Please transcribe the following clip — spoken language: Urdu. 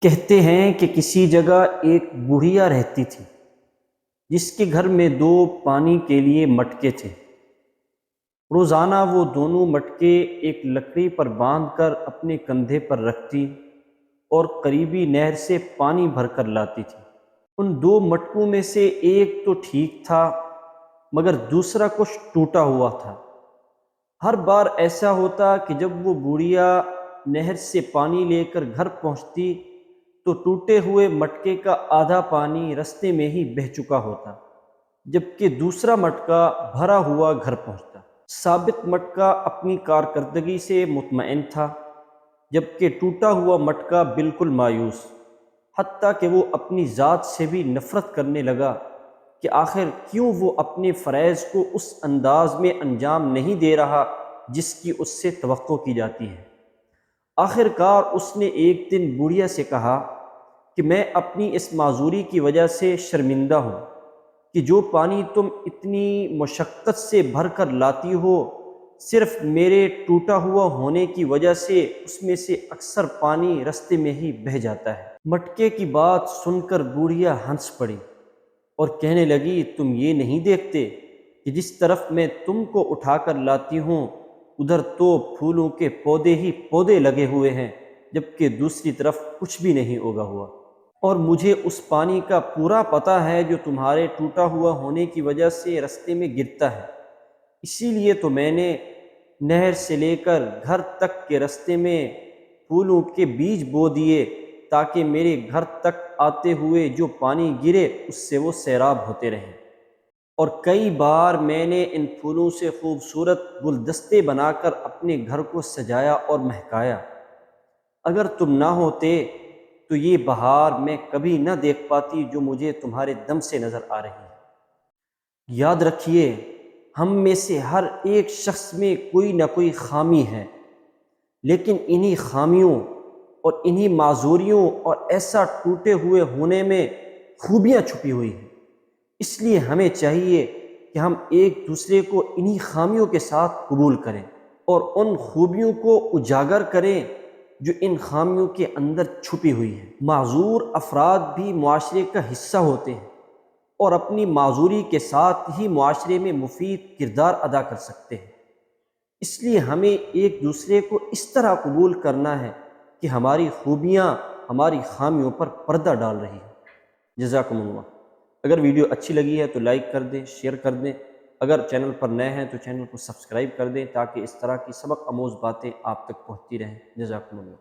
کہتے ہیں کہ کسی جگہ ایک بڑھیا رہتی تھی جس کے گھر میں دو پانی کے لیے مٹکے تھے۔ روزانہ وہ دونوں مٹکے ایک لکڑی پر باندھ کر اپنے کندھے پر رکھتی اور قریبی نہر سے پانی بھر کر لاتی تھی۔ ان دو مٹکوں میں سے ایک تو ٹھیک تھا مگر دوسرا کچھ ٹوٹا ہوا تھا۔ ہر بار ایسا ہوتا کہ جب وہ بوڑھیا نہر سے پانی لے کر گھر پہنچتی تو ٹوٹے ہوئے مٹکے کا آدھا پانی رستے میں ہی بہہ چکا ہوتا، جبکہ دوسرا مٹکا بھرا ہوا گھر پہنچتا۔ ثابت مٹکا اپنی کارکردگی سے مطمئن تھا، جبکہ ٹوٹا ہوا مٹکا بالکل مایوس، حتیٰ کہ وہ اپنی ذات سے بھی نفرت کرنے لگا کہ آخر کیوں وہ اپنے فرائض کو اس انداز میں انجام نہیں دے رہا جس کی اس سے توقع کی جاتی ہے۔ آخر کار اس نے ایک دن بوڑھیا سے کہا کہ میں اپنی اس معذوری کی وجہ سے شرمندہ ہوں کہ جو پانی تم اتنی مشقت سے بھر کر لاتی ہو، صرف میرے ٹوٹا ہوا ہونے کی وجہ سے اس میں سے اکثر پانی رستے میں ہی بہہ جاتا ہے۔ مٹکے کی بات سن کر بوڑھیا ہنس پڑی اور کہنے لگی، تم یہ نہیں دیکھتے کہ جس طرف میں تم کو اٹھا کر لاتی ہوں ادھر تو پھولوں کے پودے ہی پودے لگے ہوئے ہیں، جبکہ دوسری طرف کچھ بھی نہیں اگا ہوا، اور مجھے اس پانی کا پورا پتہ ہے جو تمہارے ٹوٹا ہوا ہونے کی وجہ سے رستے میں گرتا ہے۔ اسی لیے تو میں نے نہر سے لے کر گھر تک کے رستے میں پھولوں کے بیج بو دیے تاکہ میرے گھر تک آتے ہوئے جو پانی گرے اس سے وہ سیراب ہوتے رہیں، اور کئی بار میں نے ان پھولوں سے خوبصورت گلدستے بنا کر اپنے گھر کو سجایا اور مہکایا۔ اگر تم نہ ہوتے تو یہ بہار میں کبھی نہ دیکھ پاتی جو مجھے تمہارے دم سے نظر آ رہی ہے۔ یاد رکھیے، ہم میں سے ہر ایک شخص میں کوئی نہ کوئی خامی ہے، لیکن انہی خامیوں اور انہی معذوریوں اور ایسا ٹوٹے ہوئے ہونے میں خوبیاں چھپی ہوئی ہیں۔ اس لیے ہمیں چاہیے کہ ہم ایک دوسرے کو انہی خامیوں کے ساتھ قبول کریں اور ان خوبیوں کو اجاگر کریں جو ان خامیوں کے اندر چھپی ہوئی ہیں۔ معذور افراد بھی معاشرے کا حصہ ہوتے ہیں اور اپنی معذوری کے ساتھ ہی معاشرے میں مفید کردار ادا کر سکتے ہیں۔ اس لیے ہمیں ایک دوسرے کو اس طرح قبول کرنا ہے کہ ہماری خوبیاں ہماری خامیوں پر پردہ ڈال رہی ہیں۔ جزاکم اللہ۔ اگر ویڈیو اچھی لگی ہے تو لائک کر دیں، شیئر کر دیں۔ اگر چینل پر نئے ہیں تو چینل کو سبسکرائب کر دیں تاکہ اس طرح کی سبق آموز باتیں آپ تک پہنچتی رہیں۔ جزاکم اللہ۔